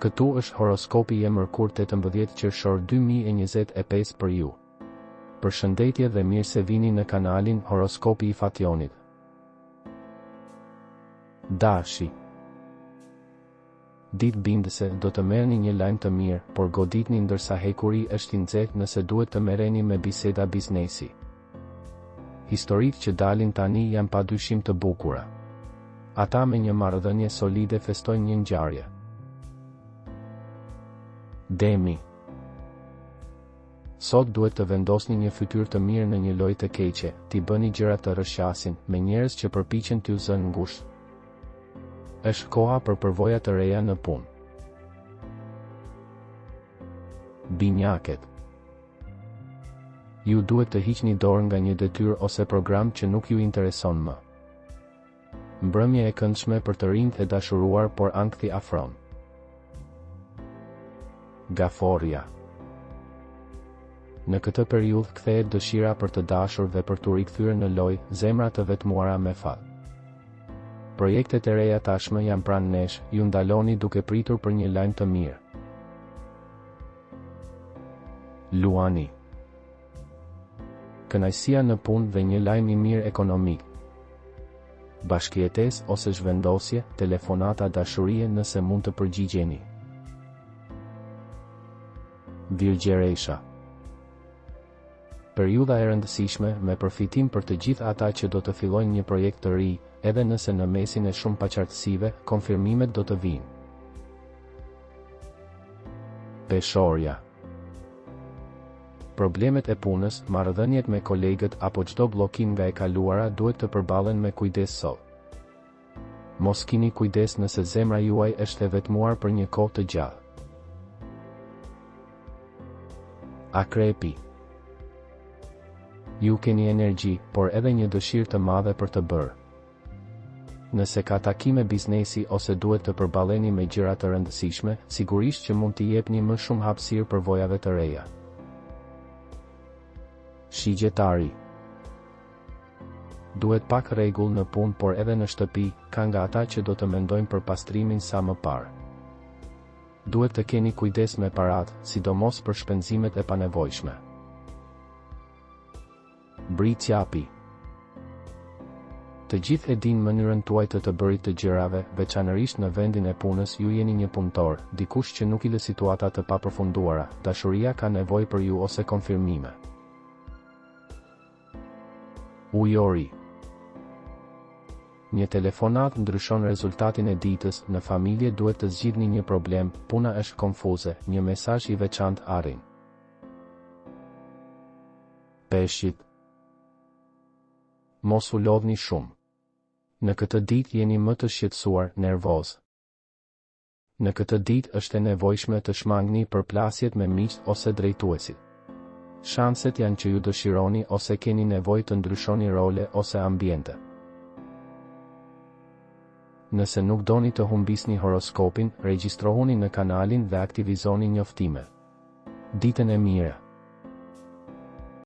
Këtu është horoskopi i mërkur 18 qershor 2025 për ju. Përshëndetje dhe mirë se vini në kanalin Horoskopi i Fationit. Dashi. Ditë bindëse do të merrni një lajm të mirë, por goditni ndërsa hekuri është i nxehtë nëse duhet të merreni me biseda biznesi. Historitë që dalin tani janë padyshim të bukura. Ata me një marrëdhënie solide festojnë një ngjarje. Demi. Sot duhet të vendosni një fytyrë të mirë në një lojë të keqe, t'i bëni gjëra të rrëshqasin, me njerëz që përpiqen t'ju zënë ngushtë. Është koha për përvoja të reja në punë. Binjakët. Ju duhet të hiqni dorë nga një detyrë ose program që nuk ju intereson më. Mbrëmje e këndshme për të rinjtë e dashuruar, por ankthi afron. Gaforja. Në këtë periudhë kthehet dëshira për të dashurve për t'u rikthyer në lojë, zemra të vetmuara me fat. Projektet e reja tashmë janë pranë nesh, ju ndaloni duke pritur për një lajm të mirë. Luani. Kënaqësia në punë dhe një lajm i mirë ekonomik. Bashkëjetesë ose zhvendosje, telefonata dashurie nëse mund të përgjigjeni. Virgjeresha. Periudha e rëndësishme me përfitim për të gjithë ata që do të fillojnë një projekt të ri, edhe nëse në mesin e shumë paqartësive, konfirmimet do të vinë. Peshorja. Problemet e punës, marrëdhëniet me kolegët apo çdo bllokim nga e kaluara duhet të përballen me kujdes sot. Mos kini kujdes nëse zemra juaj është e vetmuar për një kohë të gjatë. Akrepi. Ju keni energji, por edhe një dëshirë të madhe për të bërë. Nëse ka takime biznesi ose duhet të përballeni me gjëra të rëndësishme, sigurisht që mund t'i jepni më shumë hapësirë përvojave të reja. Shigjetari. Duhet pak rregull në punë, por edhe në shtëpi, ka nga ata që do të mendojnë për pastrimin sa më parë. Duhet të keni kujdes me paratë, sidomos për shpenzimet e panevojshme. Britsjapi. Të gjithë e dinë mënyrën tuaj të bërit të gjërave, veçanërisht në vendin e punës. Ju jeni një punëtor, dikush që nuk i lë situata të papërfunduara, dashuria ka nevojë për ju ose konfirmime. Ujori. Një telefonat ndryshon rezultatin e ditës, në familje duhet të zgjidhni një problem, puna është konfuze, një mesazh i veçantë arrin. Peshqit. Mos u lodhni shumë. Në këtë ditë jeni më të shqetësuar, nervoz. Në këtë ditë është e nevojshme të shmangni përplasjet me miqt ose drejtuesit. Shanset janë që ju dëshironi ose keni nevojë të ndryshoni role ose ambiente. Nëse nuk doni të humbisni horoskopin, regjistrohuni në kanalin dhe aktivizoni njoftimet. Ditën e mirë.